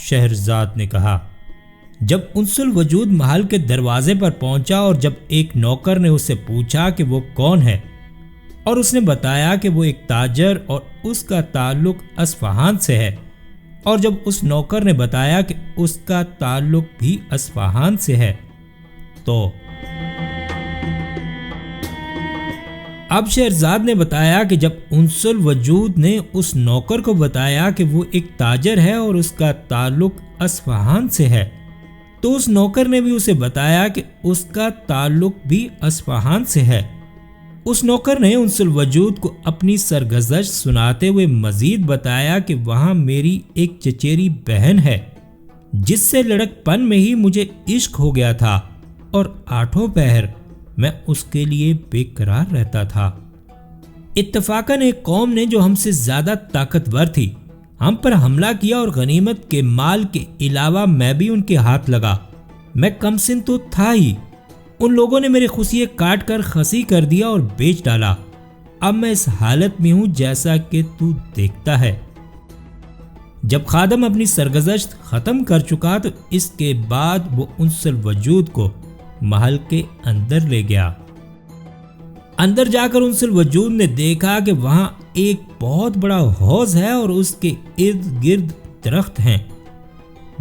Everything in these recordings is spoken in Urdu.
شہرزاد نے کہا۔ جب انس الوجود محل کے دروازے پر پہنچا اور جب ایک نوکر نے اس سے پوچھا کہ وہ کون ہے اور اس نے بتایا کہ وہ ایک تاجر اور اس کا تعلق اصفہان سے ہے، اور جب اس نوکر نے بتایا کہ اس کا تعلق بھی اصفہان سے ہے، تو اب شہرزاد نے بتایا کہ جب انس الوجود نے اس نوکر کو بتایا کہ وہ ایک تاجر ہے اور اس کا تعلق اصفہان سے ہے، تو اس نوکر نے بھی اسے بتایا کہ اس کا تعلق بھی اصفہان سے ہے۔ اس نوکر نے انس الوجود کو اپنی سرگزشت سناتے ہوئے مزید بتایا کہ وہاں میری ایک چچیری بہن ہے جس سے لڑک پن میں ہی مجھے عشق ہو گیا تھا، اور آٹھوں پہر میں اس کے لیے بے قرار رہتا تھا۔ اتفاقاً ایک قوم نے جو ہم سے زیادہ طاقتور تھی ہم پر حملہ کیا، اور غنیمت کے مال کے علاوہ میں بھی ان کے ہاتھ لگا۔ میں کم سن تو تھا ہی، ان لوگوں نے میرے خوسیے کاٹ کر خسی کر دیا اور بیچ ڈالا۔ اب میں اس حالت میں ہوں جیسا کہ تو دیکھتا ہے۔ جب خادم اپنی سرگزشت ختم کر چکا تو اس کے بعد وہ انس الوجود کو محل کے اندر لے گیا۔ اندر جا کر انس الوجود نے دیکھا کہ وہاں ایک بہت بڑا حوض ہے اور اس کے ارد گرد درخت ہیں۔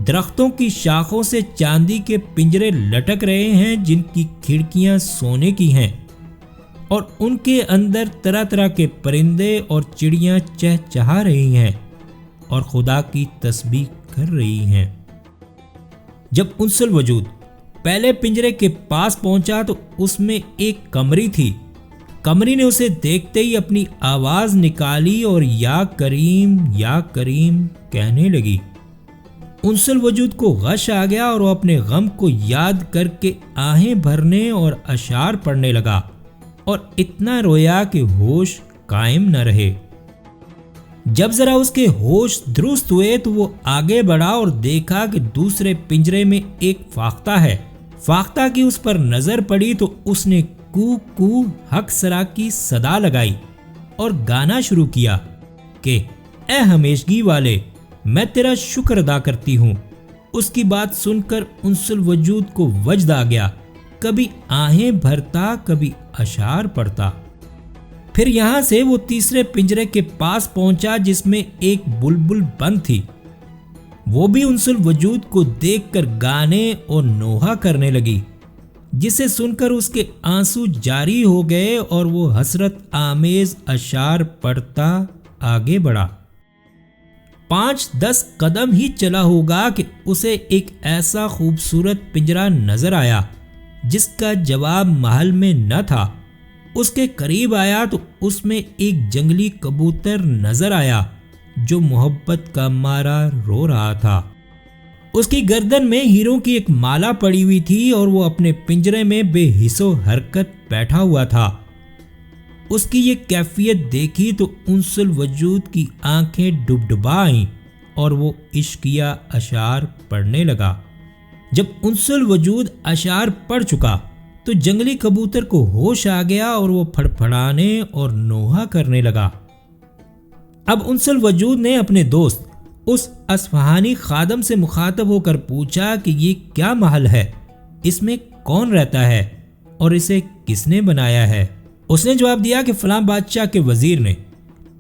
درختوں کی شاخوں سے چاندی کے پنجرے لٹک رہے ہیں جن کی کھڑکیاں سونے کی ہیں، اور ان کے اندر طرح طرح کے پرندے اور چڑیاں چہچہا رہی ہیں اور خدا کی تسبیح کر رہی ہیں۔ جب انس الوجود پہلے پنجرے کے پاس پہنچا تو اس میں ایک قمری تھی۔ قمری نے اسے دیکھتے ہی اپنی آواز نکالی اور یا کریم کہنے لگی۔ انس الوجود کو غش آ گیا اور وہ اپنے غم کو یاد کر کے آہیں بھرنے اور اشعار پڑھنے لگا، اور اتنا رویا کہ ہوش قائم نہ رہے۔ جب ذرا اس کے ہوش درست ہوئے تو وہ آگے بڑھا اور دیکھا کہ دوسرے پنجرے میں ایک فاختہ ہے۔ فاختہ کی اس پر نظر پڑی تو اس نے کو کو حق سرا کی صدا لگائی اور گانا شروع کیا کہ اے ہمیشگی والے، میں تیرا شکر ادا کرتی ہوں۔ اس کی بات سن کر انس الوجود کو وجد آ گیا، کبھی آہیں بھرتا کبھی اشعار پڑھتا۔ پھر یہاں سے وہ تیسرے پنجرے کے پاس پہنچا جس میں ایک بلبل بند تھی۔ وہ بھی انس الوجود کو دیکھ کر گانے اور نوحہ کرنے لگی، جسے سن کر اس کے آنسو جاری ہو گئے اور وہ حسرت آمیز اشعار پڑھتا آگے بڑھا۔ 5-10 قدم ہی چلا ہوگا کہ اسے ایک ایسا خوبصورت پنجرا نظر آیا جس کا جواب محل میں نہ تھا۔ اس کے قریب آیا تو اس میں ایک جنگلی کبوتر نظر آیا جو محبت کا مارا رو رہا تھا۔ اس کی گردن میں ہیروں کی ایک مالا پڑی ہوئی تھی اور وہ اپنے پنجرے میں بے حس و حرکت بیٹھا ہوا تھا۔ اس کی یہ کیفیت دیکھی تو انس الوجود کی آنکھیں ڈبڈبا آئیں اور وہ عشقیہ اشعار پڑھنے لگا۔ جب انس الوجود اشعار پڑھ چکا تو جنگلی کبوتر کو ہوش آ گیا اور وہ پھڑپھڑانے اور نوحہ کرنے لگا۔ اب انس الوجود نے اپنے دوست اس اصفہانی خادم سے مخاطب ہو کر پوچھا کہ یہ کیا محل ہے، اس میں کون رہتا ہے اور اسے کس نے بنایا ہے؟ اس نے جواب دیا کہ فلاں بادشاہ کے وزیر نے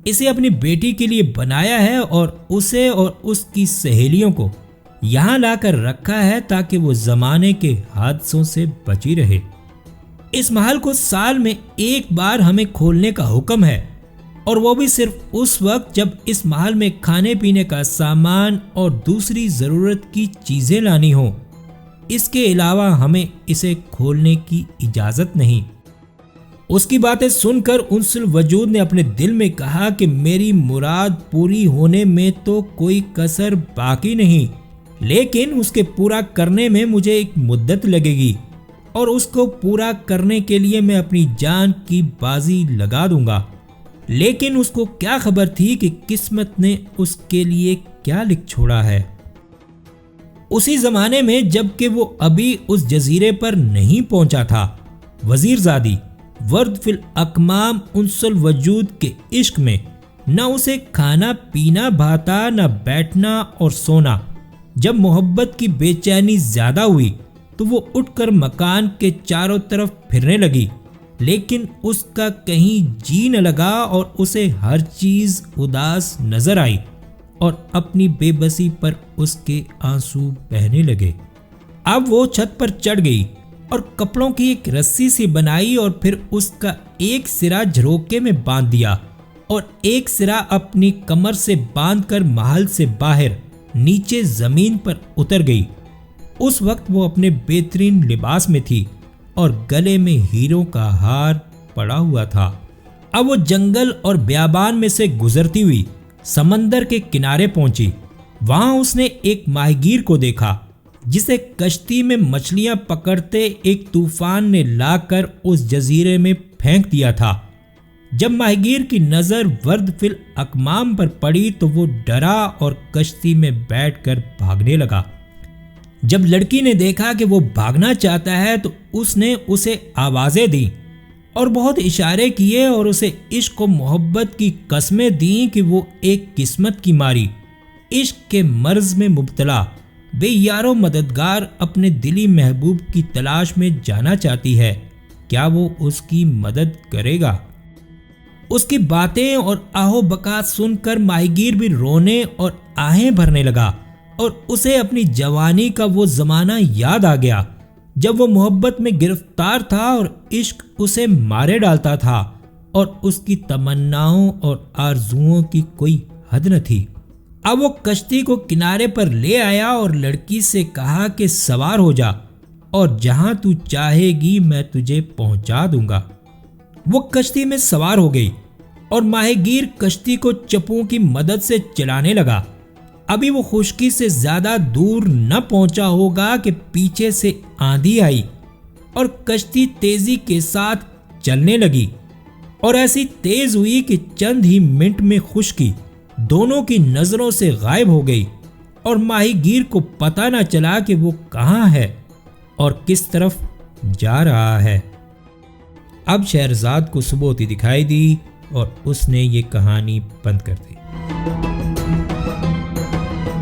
اسے اپنی بیٹی کے لیے بنایا ہے اور اسے اور اس کی سہیلیوں کو یہاں لا کر رکھا ہے تاکہ وہ زمانے کے حادثوں سے بچی رہے۔ اس محل کو سال میں ایک بار ہمیں کھولنے کا حکم ہے، اور وہ بھی صرف اس وقت جب اس محل میں کھانے پینے کا سامان اور دوسری ضرورت کی چیزیں لانی ہوں۔ اس کے علاوہ ہمیں اسے کھولنے کی اجازت نہیں۔ اس کی باتیں سن کر انس الوجود نے اپنے دل میں کہا کہ میری مراد پوری ہونے میں تو کوئی کسر باقی نہیں، لیکن اس کے پورا کرنے میں مجھے ایک مدت لگے گی، اور اس کو پورا کرنے کے لیے میں اپنی جان کی بازی لگا دوں گا۔ لیکن اس کو کیا خبر تھی کہ قسمت نے اس کے لیے کیا لکھ چھوڑا ہے۔ اسی زمانے میں جب کہ وہ ابھی اس جزیرے پر نہیں پہنچا تھا، وزیر زادی ورد فی الاکمام انس الوجود کے عشق میں نہ اسے کھانا پینا بھاتا، نہ بیٹھنا اور سونا۔ جب محبت کی بے چینی زیادہ ہوئی تو وہ اٹھ کر مکان کے چاروں طرف پھرنے لگی، لیکن اس کا کہیں جی نہ لگا اور اسے ہر چیز اداس نظر آئی اور اپنی بے بسی پر اس کے آنسو بہنے لگے۔ اب وہ چھت پر چڑھ گئی اور کپڑوں کی ایک رسی سی بنائی اور پھر اس کا ایک سرا جھروکے میں باندھ دیا اور ایک سرا اپنی کمر سے باندھ کر محل سے باہر نیچے زمین پر اتر گئی۔ اس وقت وہ اپنے بہترین لباس میں تھی اور گلے میں ہیروں کا ہار پڑا ہوا تھا۔ اب وہ جنگل اور بیابان میں سے گزرتی ہوئی سمندر کے کنارے پہنچی۔ وہاں اس نے ایک ماہی گیر کو دیکھا جسے کشتی میں مچھلیاں پکڑتے ایک طوفان نے لا کر اس جزیرے میں پھینک دیا تھا۔ جب ماہی گیر کی نظر ورد فی الاکمام پر پڑی تو وہ ڈرا اور کشتی میں بیٹھ کر بھاگنے لگا۔ جب لڑکی نے دیکھا کہ وہ بھاگنا چاہتا ہے تو اس نے اسے آوازیں دیں اور بہت اشارے کیے اور اسے عشق و محبت کی قسمیں دیں کہ وہ ایک قسمت کی ماری، عشق کے مرض میں مبتلا، بے یار و مددگار اپنے دلی محبوب کی تلاش میں جانا چاہتی ہے۔ کیا وہ اس کی مدد کرے گا؟ اس کی باتیں اور آہو بکا سن کر ماہی گیر بھی رونے اور آہیں بھرنے لگا اور اسے اپنی جوانی کا وہ زمانہ یاد آ گیا جب وہ محبت میں گرفتار تھا اور عشق اسے مارے ڈالتا تھا اور اس کی تمناؤں اور آرزوؤں کی کوئی حد نہ تھی۔ اب وہ کشتی کو کنارے پر لے آیا اور لڑکی سے کہا کہ سوار ہو جا اور جہاں تو چاہے گی میں تجھے پہنچا دوں گا۔ وہ کشتی میں سوار ہو گئی اور ماہی گیر کشتی کو چپوں کی مدد سے چلانے لگا۔ ابھی وہ خشکی سے زیادہ دور نہ پہنچا ہوگا کہ پیچھے سے آندھی آئی اور کشتی تیزی کے ساتھ چلنے لگی اور ایسی تیز ہوئی کہ چند ہی منٹ میں خشکی دونوں کی نظروں سے غائب ہو گئی اور ماہی گیر کو پتہ نہ چلا کہ وہ کہاں ہے اور کس طرف جا رہا ہے۔ اب شہرزاد کو صبح ہوتی دکھائی دی اور اس نے یہ کہانی بند کر دی۔